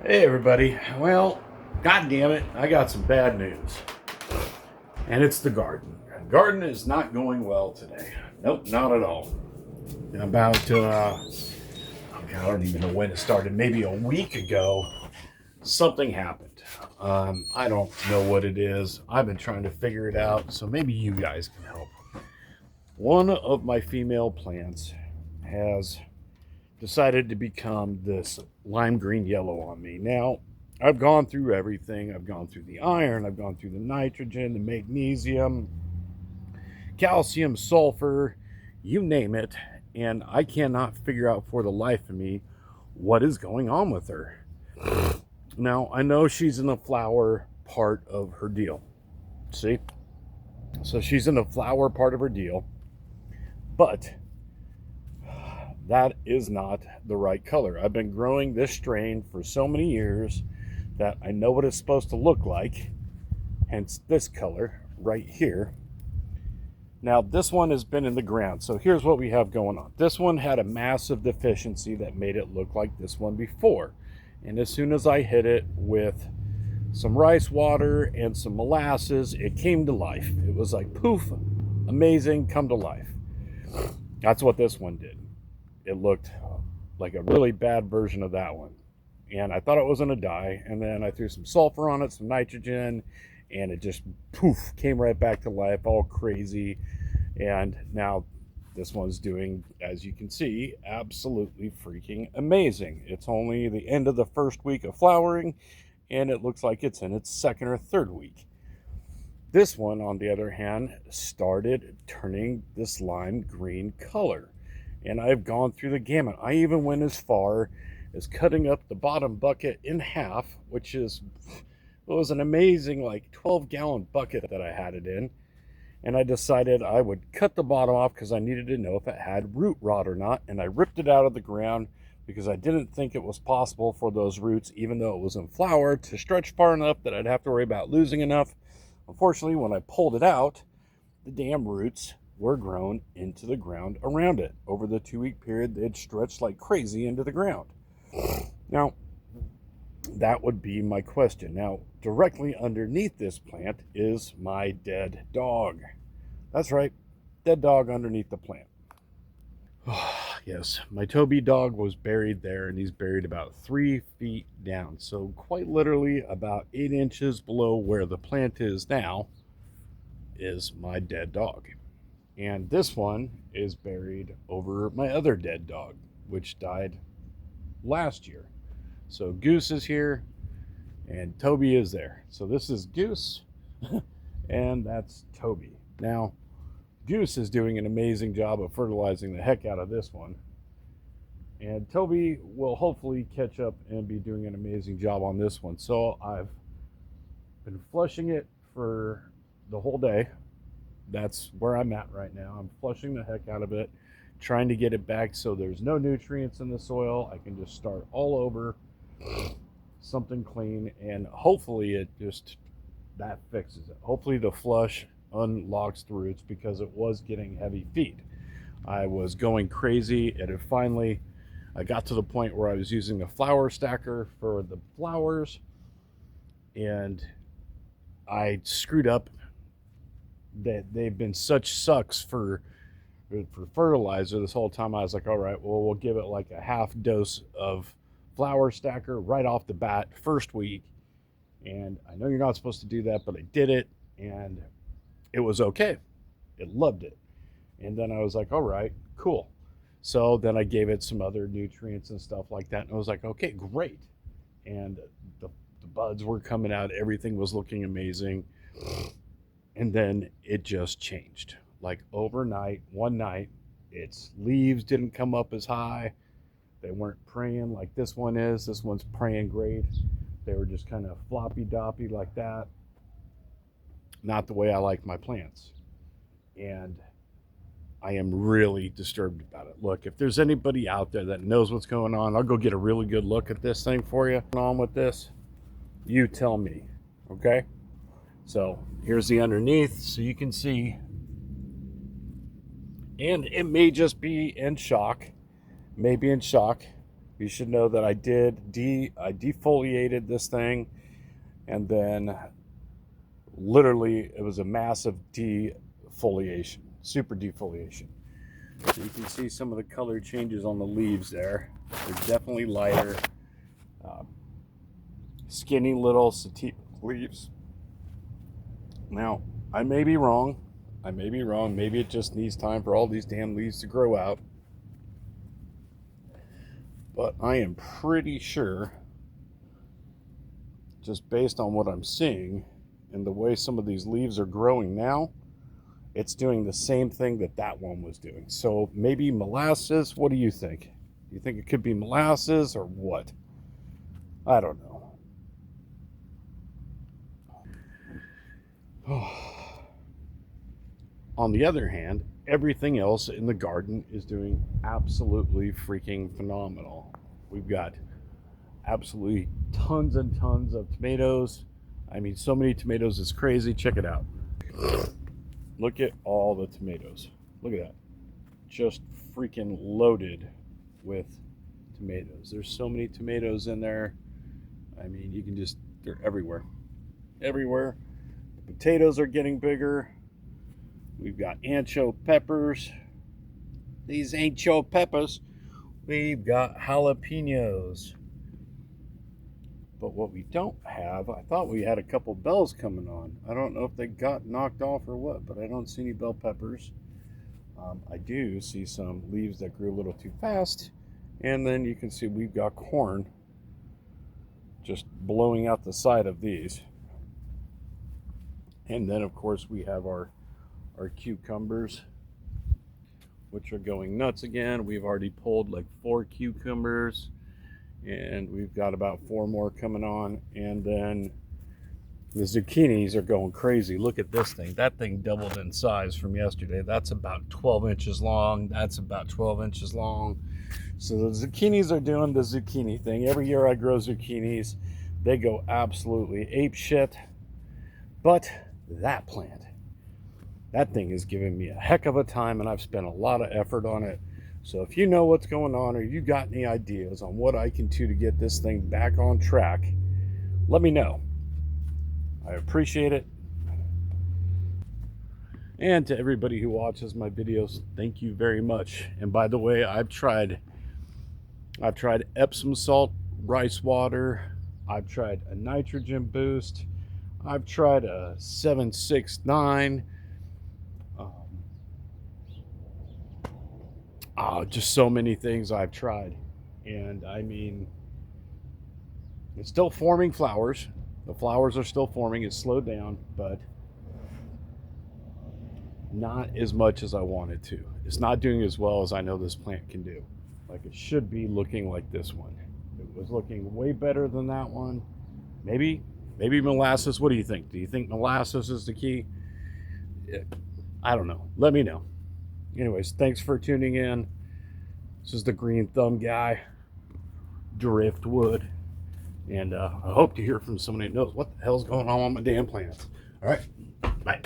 Hey everybody. Well, god damn it, I got some bad news. And it's the garden. The garden is not going well today. Nope, not at all. About I don't even know when it started. Maybe a week ago, something happened. I don't know what it is. I've been trying to figure it out, so maybe you guys can help. One of my female plants has decided to become this lime green yellow on me. Now, I've gone through everything. I've gone through the iron, I've gone through the nitrogen, the magnesium, calcium, sulfur, you name it, and I cannot figure out for the life of me what is going on with her. Now, I know she's in the flower part of her deal. See? So she's in the flower part of her deal, but that is not the right color. I've been growing this strain for so many years that I know what it's supposed to look like, hence this color right here. Now, this one has been in the ground, so here's what we have going on. This one had a massive deficiency that made it look like this one before. And as soon as I hit it with some rice water and some molasses, it came to life. It was like poof, amazing, come to life. That's what this one did. It looked like a really bad version of that one. And I thought it was going to die. And then I threw some sulfur on it, some nitrogen, and it just poof, came right back to life, all crazy. And now this one's doing, as you can see, absolutely freaking amazing. It's only the end of the first week of flowering, and it looks like it's in its second or third week. This one, on the other hand, started turning this lime green color. And I've gone through the gamut. I even went as far as cutting up the bottom bucket in half, which was an amazing like 12-gallon bucket that I had it in. And I decided I would cut the bottom off because I needed to know if it had root rot or not. And I ripped it out of the ground because I didn't think it was possible for those roots, even though it was in flower, to stretch far enough that I'd have to worry about losing enough. Unfortunately, when I pulled it out, the damn roots were grown into the ground around it. Over the 2-week period, they'd stretched like crazy into the ground. Now, that would be my question. Now, directly underneath this plant is my dead dog. That's right, dead dog underneath the plant. Yes, my Toby dog was buried there, and he's buried about 3 feet down. So quite literally about 8 inches below where the plant is now is my dead dog. And this one is buried over my other dead dog, which died last year. So Goose is here and Toby is there. So this is Goose and that's Toby. Now, Goose is doing an amazing job of fertilizing the heck out of this one. And Toby will hopefully catch up and be doing an amazing job on this one. So I've been flushing it for the whole day. That's where I'm at right now. I'm flushing the heck out of it, trying to get it back so there's no nutrients in the soil. I can just start all over, something clean, and hopefully that fixes it. Hopefully the flush unlocks the roots because it was getting heavy feed. I was going crazy. I got to the point where I was using the flower stacker for the flowers, and I screwed up. That they've been such sucks for fertilizer this whole time. I was like, all right, well, we'll give it like a half dose of flower stacker right off the bat first week. And I know you're not supposed to do that, but I did it and it was okay. It loved it. And then I was like, all right, cool. So then I gave it some other nutrients and stuff like that, and I was like, okay, great. And the buds were coming out, everything was looking amazing. And then it just changed. Like overnight, one night, its leaves didn't come up as high. They weren't praying like this one is. This one's praying great. They were just kind of floppy doppy like that. Not the way I like my plants. And I am really disturbed about it. Look, if there's anybody out there that knows what's going on, I'll go get a really good look at this thing for you. What's on with this? You tell me, okay? So here's the underneath so you can see. And it may just be in shock, maybe in shock you should know that I defoliated this thing, and then literally it was a massive defoliation, super defoliation. You can see some of the color changes on the leaves there. They're definitely lighter, skinny little sativa leaves. Now, I may be wrong. Maybe it just needs time for all these damn leaves to grow out. But I am pretty sure, just based on what I'm seeing and the way some of these leaves are growing now, it's doing the same thing that one was doing. So maybe molasses. What do you think? Do you think it could be molasses or what? I don't know. On the other hand, everything else in the garden is doing absolutely freaking phenomenal. We've got absolutely tons and tons of tomatoes. I mean, so many tomatoes is crazy. Check it out. Look at all the tomatoes. Look at that. Just freaking loaded with tomatoes. There's so many tomatoes in there. I mean, you can just, they're everywhere. Everywhere. The potatoes are getting bigger. We've got ancho peppers. These ancho peppers. We've got jalapenos. But what we don't have, I thought we had a couple bells coming on. I don't know if they got knocked off or what, but I don't see any bell peppers. I do see some leaves that grew a little too fast. And then you can see we've got corn just blowing out the side of these. And then, of course, we have our cucumbers, which are going nuts again. We've already pulled like 4 cucumbers, and we've got about 4 more coming on. And then the zucchinis are going crazy. Look at this thing. That thing doubled in size from yesterday. That's about 12 inches long. That's about 12 inches long. So the zucchinis are doing the zucchini thing. Every year I grow zucchinis. They go absolutely ape shit. But that plant, that thing is giving me a heck of a time, and I've spent a lot of effort on it. So if you know what's going on, or you got any ideas on what I can do to get this thing back on track, let me know. I appreciate it. And to everybody who watches my videos, thank you very much. And by the way, I've tried Epsom salt rice water. I've tried a nitrogen boost. I've tried a 769. Just so many things I've tried. And I mean, it's still forming flowers. The flowers are still forming. It's slowed down, but not as much as I wanted to. It's not doing as well as I know this plant can do. Like it should be looking like this one. It was looking way better than that one. Maybe molasses. What do you think? Do you think molasses is the key? I don't know. Let me know. Anyways, thanks for tuning in. This is the Green Thumb guy, Driftwood. And I hope to hear from somebody that knows what the hell's going on with my damn plants. All right, bye.